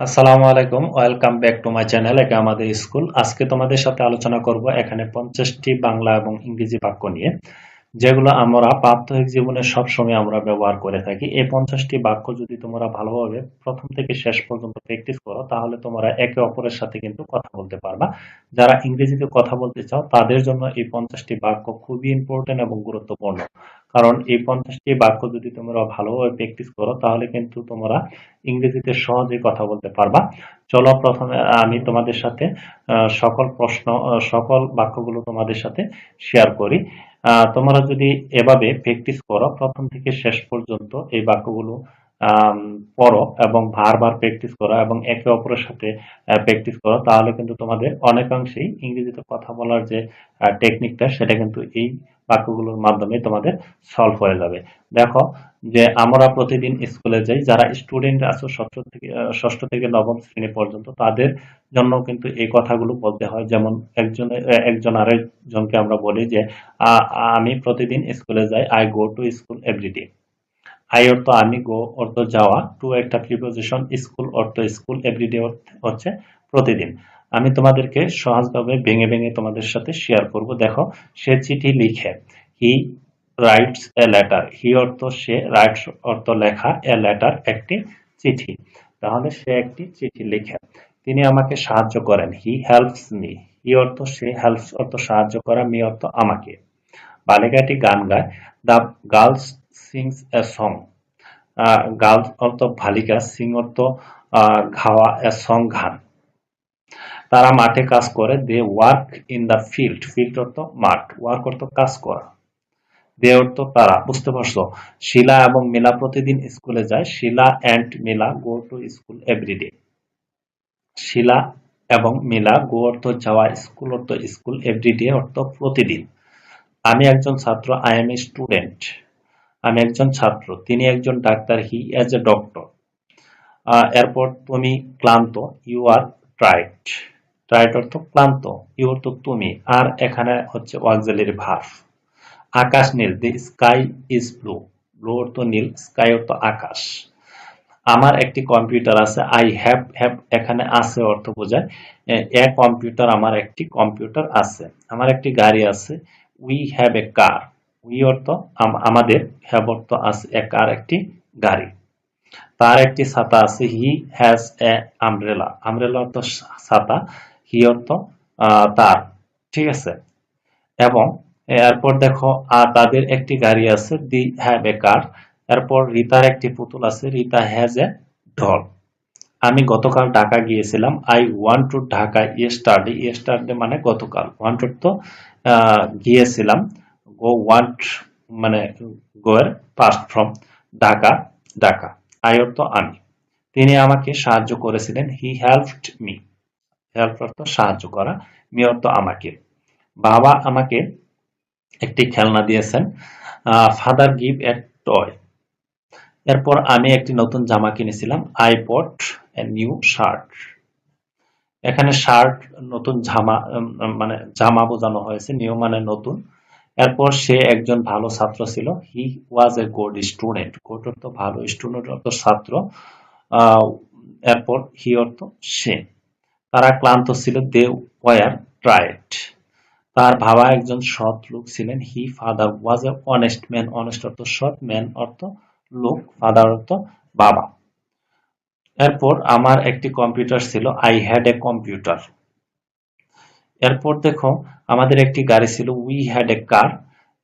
আসসালামু আলাইকুম, welcome back to my channel. এটা আমাদের স্কুল। আজকে তোমাদের সাথে আলোচনা করব এখানে 50টি বাংলা এবং ইংরেজি বাক্য নিয়ে, যেগুলো আমরা প্রাত্যহিক জীবনে সবসময় আমরা ব্যবহার করে থাকি। এই 50টি বাক্য যদি তোমরা ভালোভাবে প্রথম থেকে শেষ পর্যন্ত প্র্যাকটিস করো, তাহলে তোমরা একে অপরের সাথে কিন্তু কথা বলতে পারবা। যারা ইংরেজিতে কথা বলতে চাও তাদের জন্য এই 50টি বাক্য খুবই ইম্পর্টেন্ট এবং গুরুত্বপূর্ণ। কারণ এই 50টি বাক্য যদি তোমরা ভালোভাবে প্র্যাকটিস করো, তাহলে কিন্তু তোমরা ইংরেজিতে সহজেই কথা বলতে পারবা। চলো প্রথমে আমি তোমাদের সাথে সকল বাক্যগুলো তোমাদের সাথে শেয়ার করি। তোমরা যদি এভাবে প্র্যাকটিস করো প্রথম থেকে শেষ পর্যন্ত এই বাক্যগুলো আম, পড়ো এবং বারবার প্র্যাকটিস করো এবং একে অপরের সাথে প্র্যাকটিস করো, তাহলে কিন্তু তোমাদের অনেকাংশেই ইংরেজিতে কথা বলার যে টেকনিকটা, সেটা কিন্তু এই বাক্যগুলোর মাধ্যমে তোমাদের সলভ হয়ে যাবে। দেখো, যে আমরা প্রতিদিন স্কুলে যাই, যারা স্টুডেন্ট আছে ষষ্ঠ থেকে নবম শ্রেণী পর্যন্ত, তাদের জন্য কিন্তু এই কথাগুলো বলতে হয়। যেমন একজন আরেকজনকে আমরা বলি যে আমি প্রতিদিন স্কুলে যাই, I go to school everyday. I অর্থ আমি, গো অর্থ যাওয়া, টু একটা প্রিপোজিশন, স্কুল অর্থ স্কুল, এভরিডে হচ্ছে প্রতিদিন। আমি তোমাদেরকে সহজভাবে ভেঙে ভেঙে তোমাদের সাথে শেয়ার করব। দেখো, সে চিঠি লিখে, হি রাইটস এ লেটার। হি অর্থ সে, রাইটস অর্থ লেখা, এ লেটার একটি চিঠি। তাহলে সে একটি চিঠি লিখে। তিনি আমাকে সাহায্য করেন, হি হেল্পস মি। হি অর্থ সে, হেল্পস অর্থ সাহায্য করা, মি অর্থ আমাকে। বালিকাটি গান গায়, the girls sings a song. Girls অর্থ বালিকা, সিং অর্থ গাওয়া, এ সং গান। তারা মাঠে কাজ করে, they work in the field. Field অর্থ মাঠ, ওয়ার্ক অর্থ কাজ করা, দে অর্থ তারা। বুঝতে পারছো? শিলা এবং মিলা প্রতিদিন স্কুলে যায়, Shila and Mila go to school everyday. Shila এবং মিলা, গো অর্থ যাওয়া, স্কুল অর্থ স্কুল, এভরিডে অর্থ প্রতিদিন। আমি একজন ছাত্র, আই এম এ স্টুডেন্ট। আমি একজন ছাত্র, তিনি একজন doctor, he as a doctor. এরপর তুমি ক্লান্ত, ইউ আর টায়ার্ড। টায়ার্ড অর্থ ক্লান্ত, ইউ অর্থ তুমি, আর এখানে হচ্ছে অক্সিলারি ভার্ব। আকাশ নীল, the sky is blue. Blue অর্থ নীল, স্কাই অর্থ আকাশ। আমার একটি কম্পিউটার আছে, আই হ্যাভ, হ্যাভ এখানে আছে অর্থ বোঝায় এ কম্পিউটার, আমার একটি কম্পিউটার আছে। আমার একটি গাড়ি আছে, we have a car. We অর্থ আমাদের, হ্যাভ অর্থ আছে, এ কার একটি গাড়ি। তার একটি ছাতা আছে, he has a umbrella. Umbrella অর্থ ছাতা, হি অর্থ তার। ঠিক আছে? এবং এরপর দেখো, তাদের একটি গাড়ি আছে, দি হ্যাভ এ কার। এরপর রিতার একটি পুতুল আছে, রিতা হ্যাজ এ ডল। আমি গতকাল ঢাকা গিয়েছিলাম, I want to Dhaka yesterday. Yesterday মানে গতকাল, ওয়ান্ট তো গিয়েছিলাম, গো ওয়ান্ট মানে গো এর past form, Dhaka Dhaka. I অর্থ আমি। তিনি আমাকে সাহায্য করেছিলেন, হি হেল্পড মি। হেল্প অর্থ সাহায্য করা, মি অর্থ আমাকে। বাবা আমাকে একটি খেলনা দিয়েছেন, ফাদার গিভ এ টয়। এরপর আমি একটি নতুন জামা কিনেছিলাম, I bought a new shirt. এখানে শার্ট নতুন, জামা মানে জামা বোঝানো হয়েছে, নিউ মানে নতুন। এরপর সে একজন ভালো ছাত্র ছিল, হি ওয়াজ এ গুড স্টুডেন্ট। গুড অর্থ ভালো, স্টুডেন্ট অর্থ ছাত্র। আহ, এরপর হি অর্থ সে। তারা ক্লান্ত ছিল, দে ওয়ার টায়ার্ড। তার বাবা একজন সৎ লোক ছিলেন, he father was a honest man. Honest অর্থ সৎ, ম্যান অর্থ লোক, ফাদার অর্থ বাবা। এরপর আমার একটি কম্পিউটার ছিল, আই হ্যাড এ কম্পিউটার। এরপর দেখো, আমাদের একটি গাড়ি ছিল, উই হ্যাড এ কার।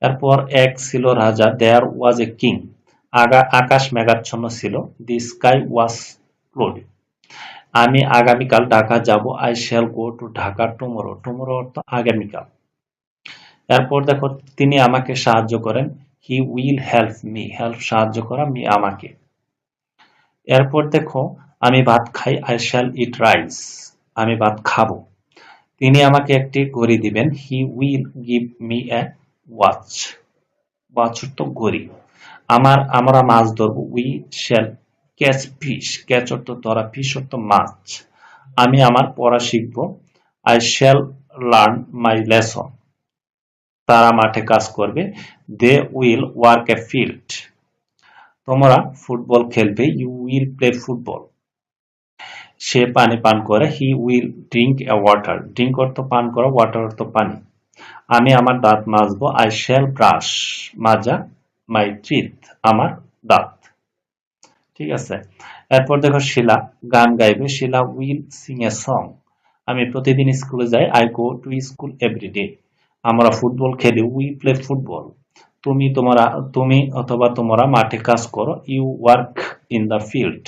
এরপর এক ছিল রাজা, দেয়ার ওয়াজ এ কিং। আকাশ মেঘাচ্ছন্ন ছিল, দি স্কাই ওয়াজ ক্লোউডি। আমি আগামীকাল ঢাকা যাব, I shall go to Dhaka tomorrow. Tomorrow অর্থ আগামীকাল। এরপর দেখো, তিনি আমাকে সাহায্য করেন, he will help me. Help সাহায্য করা, মি আমাকে। এরপর দেখো, আমি ভাত খাই, আই শ্যাল ইট রাইস। আমি ভাত খাবো। তিনি আমাকে একটি ঘড়ি দিবেন, he will give me a watch. Watch অর্থ ঘড়ি। আমরা মাছ ধরবো, we shall catch fish. Catch অর্থ ধরা, ফিশ অর্থ মাছ। আমি আমার পড়া শিখবো, I shall learn my lesson. তারা মাঠে কাজ করবে, they will work a field. তোমরা ফুটবল খেলবে, ইউ উইল প্লে ফুটবল। সে পানি পান করে, he will drink a water. Drink অর্থ পান করা, ওয়াটার অর্থ পানি। আমি আমার দাঁত মাজবো, আই শ্যাল ব্রাশ, মাজা, মাই টিথ, আমার দাঁত। ঠিক আছে। এরপর দেখো শিলা গান গাইবে, Shila will sing a song. আমি প্রতিদিন স্কুলে যাই, I go to school everyday. আমরা ফুটবল খেলি, উই প্লে ফুটবল। তুমি অথবা তোমরা মাঠে কাজ করো, you work in the field.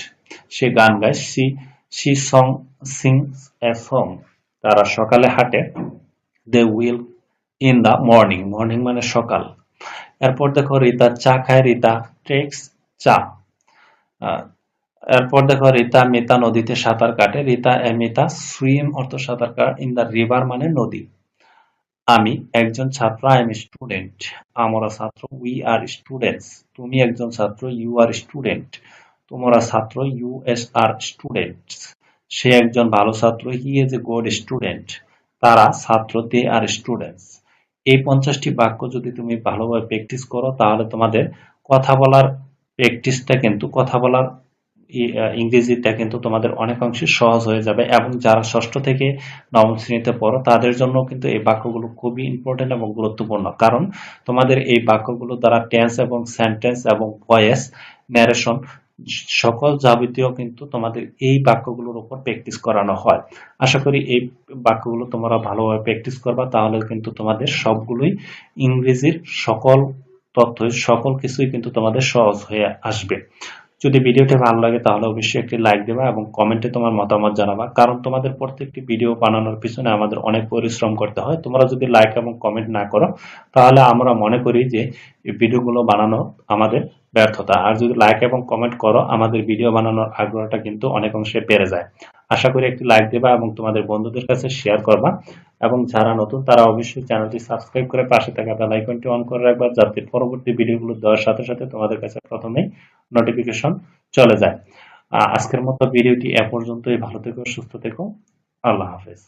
সে গান গায়, she song sings a song. তারা সকালে হাঁটে, they will in the morning. Morning মানে সকাল। এরপর দেখো রিতা চা খায়, রিতা টেক্স চা। আহ, এরপর দেখো রিতা মিতা নদীতে সাঁতার কাটে, রিতা মিতা সুইম অর্থ সাঁতার কাট, ইন দ্য রিভার মানে নদী। আমি একজন ছাত্র, আই এম স্টুডেন্ট। আমরা ছাত্র, উই আর স্টুডেন্টস। তুমি একজন ছাত্র, ইউ আর স্টুডেন্ট। তোমরা ছাত্র, ইউ এস আর স্টুডেন্টস। সে একজন ভালো ছাত্র, he is a good student. তারা ছাত্র, দে আর স্টুডেন্টস। এই 50টি বাক্য যদি তুমি ভালোভাবে প্র্যাকটিস করো, তাহলে তোমাদের কথা বলার প্র্যাকটিসটা কিন্তু কথা বলার ইংরেজিটা কিন্তু তোমাদের অনেকাংশে সহজ হয়ে যাবে। এবং যারা ষষ্ঠ থেকে নবম শ্রেণীতে পড়ো তাদের জন্য কিন্তু এই বাক্যগুলো খুবই ইম্পর্টেন্ট এবং গুরুত্বপূর্ণ, কারণ তোমাদের এই বাক্যগুলো দ্বারা টেন্স এবং সেন্টেন্স এবং ভয়েস ন্যারেশন সকল যাবতীয় কিন্তু তোমাদের এই বাক্যগুলোর উপর প্র্যাকটিস করানো হয়। আশা করি এই বাক্যগুলো তোমরা ভালোভাবে প্র্যাকটিস করবা, তাহলে কিন্তু তোমাদের সবগুলোই ইংরেজির সকল তথ্য সকল কিছুই কিন্তু তোমাদের সহজ হয়ে আসবে। যদি ভিডিওটি ভালো লাগে তাহলে অবশ্যই একটি লাইক দেবা এবং কমেন্টে তোমার মতামত জানাবা, কারণ তোমাদের প্রত্যেকটি ভিডিও বানানোর পিছনে আমাদের অনেক পরিশ্রম করতে হয়। তোমরা যদি লাইক এবং কমেন্ট না করো তাহলে আমরা মনে করি যে এই ভিডিওগুলো বানানো আমাদের ব্যর্থতা। আর যদি লাইক এবং কমেন্ট করো, আমাদের ভিডিও বানানোর আগ্রহটা কিন্তু অনেক অংশে বেড়ে যায়। আশা করি একটি লাইক দেবা এবং তোমাদের বন্ধুদের কাছে শেয়ার করবা, এবং যারা নতুন তারা অবশ্যই চ্যানেলটি সাবস্ক্রাইব করে পাশে থাকা বেল আইকনটি অন করে রাখবা, যাতে পরবর্তী ভিডিওগুলো দেওয়ার সাথে সাথে তোমাদের কাছে প্রথমেই নোটিফিকেশন চলে যায়। আজকের মতো ভিডিওটি এ পর্যন্তই। ভালো থেকো, সুস্থ থেকো। আল্লাহ হাফেজ।